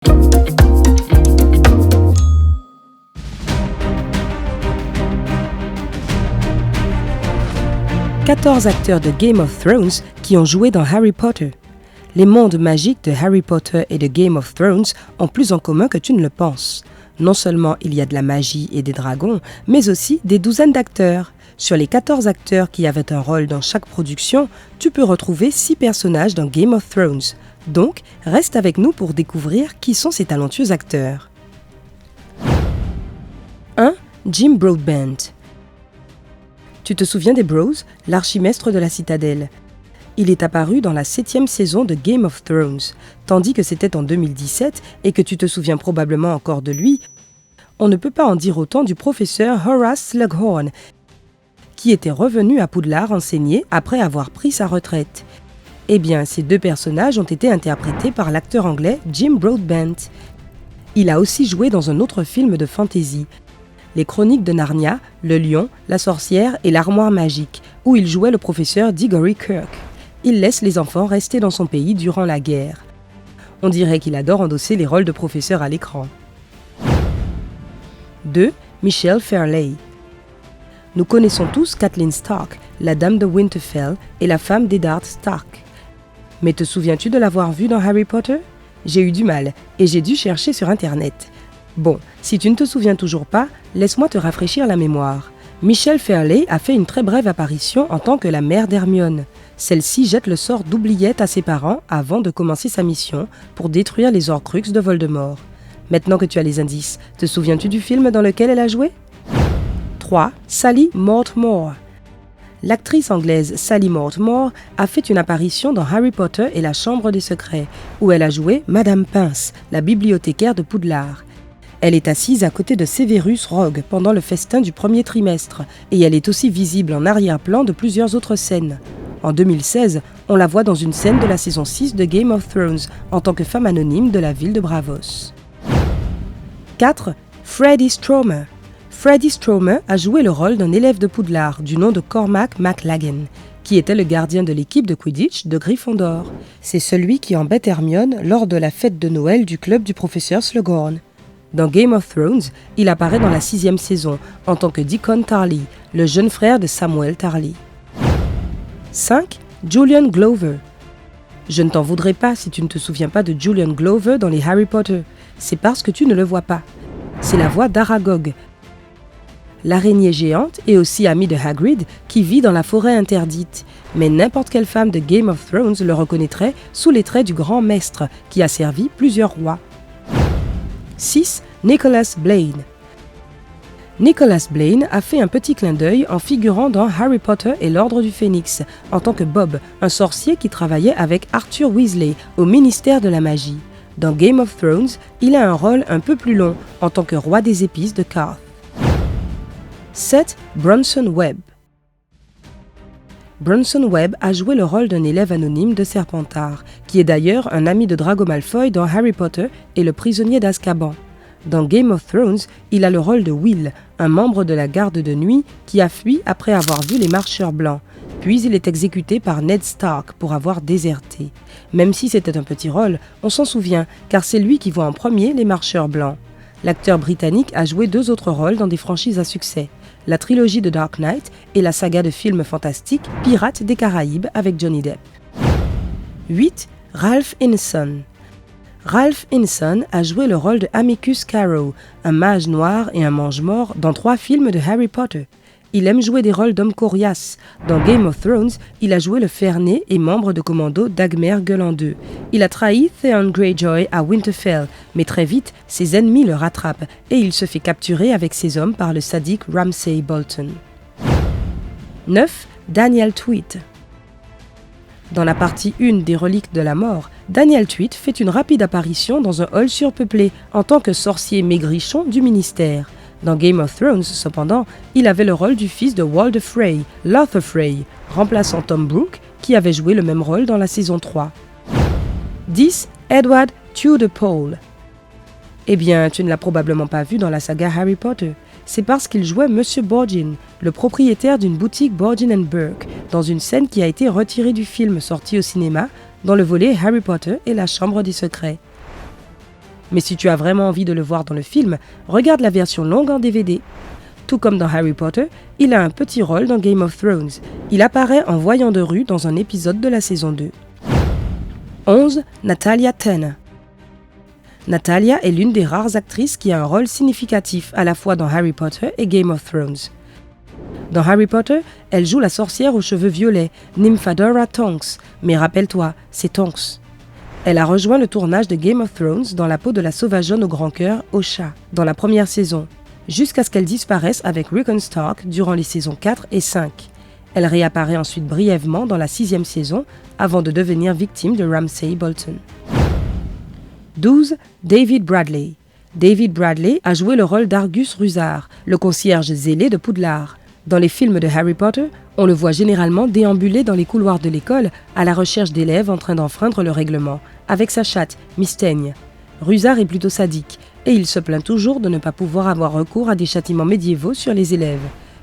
14 acteurs de Game of Thrones qui ont joué dans Harry Potter. Les mondes magiques de Harry Potter et de Game of Thrones ont plus en commun que tu ne le penses. Non seulement il y a de la magie et des dragons, mais aussi des douzaines d'acteurs. Sur les 14 acteurs qui avaient un rôle dans chaque production, tu peux retrouver 6 personnages dans Game of Thrones. Donc, reste avec nous pour découvrir qui sont ces talentueux acteurs. 1. Jim Broadbent. Tu te souviens des Bros, l'archimestre de la Citadelle? Il est apparu dans la 7e saison de Game of Thrones, tandis que c'était en 2017 et que tu te souviens probablement encore de lui. On ne peut pas en dire autant du professeur Horace Slughorn, qui était revenu à Poudlard enseigner après avoir pris sa retraite. Eh bien, ces 2 personnages ont été interprétés par l'acteur anglais Jim Broadbent. Il a aussi joué dans un autre film de fantasy, Les Chroniques de Narnia, Le Lion, la Sorcière et l'Armoire Magique, où il jouait le professeur Diggory Kirk. Il laisse les enfants rester dans son pays durant la guerre. On dirait qu'il adore endosser les rôles de professeur à l'écran. 2. Michelle Fairley. Nous connaissons tous Catelyn Stark, la dame de Winterfell et la femme d'Eddard Stark. Mais te souviens-tu de l'avoir vue dans Harry Potter? J'ai eu du mal et j'ai dû chercher sur Internet. Bon, si tu ne te souviens toujours pas, laisse-moi te rafraîchir la mémoire. Michelle Fairley a fait une très brève apparition en tant que la mère d'Hermione. Celle-ci jette le sort d'oubliette à ses parents avant de commencer sa mission pour détruire les Horcruxes de Voldemort. Maintenant que tu as les indices, te souviens-tu du film dans lequel elle a joué? 3. Sally Mortemore. L'actrice anglaise Sally Mortemore a fait une apparition dans Harry Potter et la Chambre des Secrets, où elle a joué Madame Pince, la bibliothécaire de Poudlard. Elle est assise à côté de Severus Rogue pendant le festin du premier trimestre, et elle est aussi visible en arrière-plan de plusieurs autres scènes. En 2016, on la voit dans une scène de la saison 6 de Game of Thrones en tant que femme anonyme de la ville de Bravos. 4. Freddie Stromer. Freddie Stromer a joué le rôle d'un élève de Poudlard du nom de Cormac McLaggen, qui était le gardien de l'équipe de Quidditch de Gryffondor. C'est celui qui embête Hermione lors de la fête de Noël du club du professeur Slughorn. Dans Game of Thrones, il apparaît dans la 6e saison en tant que Deacon Tarly, le jeune frère de Samuel Tarly. 5. Julian Glover. Je ne t'en voudrais pas si tu ne te souviens pas de Julian Glover dans les Harry Potter. C'est parce que tu ne le vois pas. C'est la voix d'Aragog, l'araignée géante et aussi amie de Hagrid qui vit dans la forêt interdite. Mais n'importe quelle femme de Game of Thrones le reconnaîtrait sous les traits du grand maître qui a servi plusieurs rois. 6. Nicholas Blaine. Nicholas Blaine a fait un petit clin d'œil en figurant dans Harry Potter et l'Ordre du Phénix en tant que Bob, un sorcier qui travaillait avec Arthur Weasley au ministère de la magie. Dans Game of Thrones, il a un rôle un peu plus long en tant que roi des épices de Qarth. 7. Bronson Webb. Bronson Webb a joué le rôle d'un élève anonyme de Serpentard, qui est d'ailleurs un ami de Drago Malfoy dans Harry Potter et le prisonnier d'Azkaban. Dans Game of Thrones, il a le rôle de Will, un membre de la garde de nuit qui a fui après avoir vu les marcheurs blancs. Puis il est exécuté par Ned Stark pour avoir déserté. Même si c'était un petit rôle, on s'en souvient, car c'est lui qui voit en premier les marcheurs blancs. L'acteur britannique a joué 2 autres rôles dans des franchises à succès, la trilogie de Dark Knight et la saga de films fantastiques Pirates des Caraïbes avec Johnny Depp. 8. Ralph Ineson. Ralph Ineson a joué le rôle de Amicus Carrow, un mage noir et un mange-mort dans 3 films de Harry Potter. Il aime jouer des rôles d'homme coriace. Dans Game of Thrones, il a joué le Fernet et membre de commando Dagmer Gueulant II. Il a trahi Theon Greyjoy à Winterfell, mais très vite, ses ennemis le rattrapent et il se fait capturer avec ses hommes par le sadique Ramsay Bolton. 9. Daniel Tweed. Dans la partie 1 des Reliques de la Mort, Daniel Tweed fait une rapide apparition dans un hall surpeuplé en tant que sorcier maigrichon du ministère. Dans Game of Thrones, cependant, il avait le rôle du fils de Walder Frey, Lothar Frey, remplaçant Tom Brooke, qui avait joué le même rôle dans la saison 3. 10. Edward Tudor-Pole. Eh bien, tu ne l'as probablement pas vu dans la saga Harry Potter. C'est parce qu'il jouait Monsieur Borgin, le propriétaire d'une boutique Borgin & Burke, dans une scène qui a été retirée du film sorti au cinéma, dans le volet Harry Potter et la Chambre des Secrets. Mais si tu as vraiment envie de le voir dans le film, regarde la version longue en DVD. Tout comme dans Harry Potter, il a un petit rôle dans Game of Thrones. Il apparaît en voyant de rue dans un épisode de la saison 2. 11. Natalia Tena. Natalia est l'une des rares actrices qui a un rôle significatif à la fois dans Harry Potter et Game of Thrones. Dans Harry Potter, elle joue la sorcière aux cheveux violets, Nymphadora Tonks, mais rappelle-toi, c'est Tonks. Elle a rejoint le tournage de Game of Thrones dans la peau de la sauvageonne au grand cœur, Osha, dans la première saison, jusqu'à ce qu'elle disparaisse avec Rickon Stark durant les saisons 4 et 5. Elle réapparaît ensuite brièvement dans la 6e saison, avant de devenir victime de Ramsay Bolton. 12. David Bradley. David Bradley a joué le rôle d'Argus Rusard, le concierge zélé de Poudlard. Dans les films de Harry Potter, on le voit généralement déambuler dans les couloirs de l'école à la recherche d'élèves en train d'enfreindre le règlement, avec sa chatte, Miss Teigne. Rusard est plutôt sadique, et il se plaint toujours de ne pas pouvoir avoir recours à des châtiments médiévaux sur les élèves.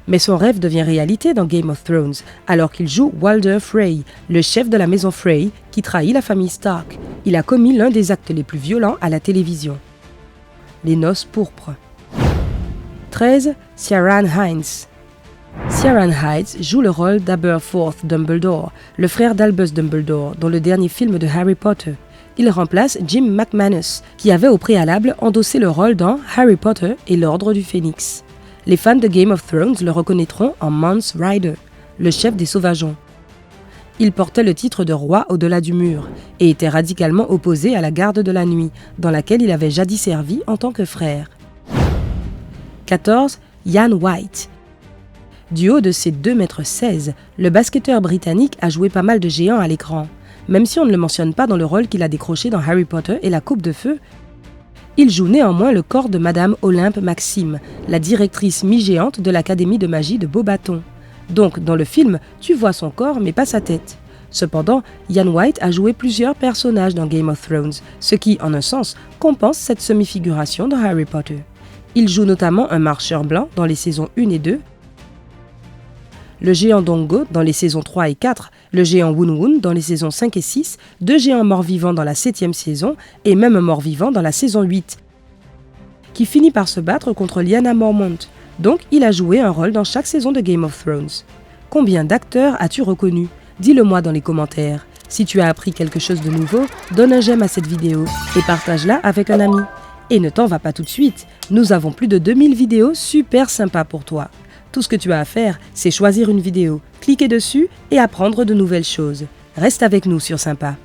Mais son rêve devient réalité dans Game of Thrones, alors qu'il joue Walder Frey, le chef de la maison Frey, qui trahit la famille Stark. Il a commis l'un des actes les plus violents à la télévision. Les noces pourpres. 13. Ciarán Hinds. Ciarán Hinds joue le rôle d'Aberforth Dumbledore, le frère d'Albus Dumbledore, dans le dernier film de Harry Potter. Il remplace Jim McManus, qui avait au préalable endossé le rôle dans Harry Potter et l'Ordre du Phénix. Les fans de Game of Thrones le reconnaîtront en Mance Rayder, le chef des Sauvageons. Il portait le titre de roi au-delà du mur et était radicalement opposé à la garde de la nuit, dans laquelle il avait jadis servi en tant que frère. 14. Ian White. Du haut de ses 2,16 m, le basketteur britannique a joué pas mal de géants à l'écran. Même si on ne le mentionne pas dans le rôle qu'il a décroché dans Harry Potter et la Coupe de Feu, il joue néanmoins le corps de Madame Olympe Maxime, la directrice mi-géante de l'Académie de magie de Beauxbatons. Donc, dans le film, tu vois son corps mais pas sa tête. Cependant, Ian White a joué plusieurs personnages dans Game of Thrones, ce qui, en un sens, compense cette semi-figuration dans Harry Potter. Il joue notamment un marcheur blanc dans les saisons 1 et 2, le géant Dongo dans les saisons 3 et 4, le géant Wun-Wun dans les saisons 5 et 6, 2 géants morts-vivants dans la 7e saison et même un mort-vivant dans la saison 8, qui finit par se battre contre Lyanna Mormont. Donc il a joué un rôle dans chaque saison de Game of Thrones. Combien d'acteurs as-tu reconnu? Dis-le-moi dans les commentaires. Si tu as appris quelque chose de nouveau, donne un j'aime à cette vidéo et partage-la avec un ami. Et ne t'en va pas tout de suite, nous avons plus de 2000 vidéos super sympas pour toi. Tout ce que tu as à faire, c'est choisir une vidéo, cliquer dessus et apprendre de nouvelles choses. Reste avec nous sur Sympa.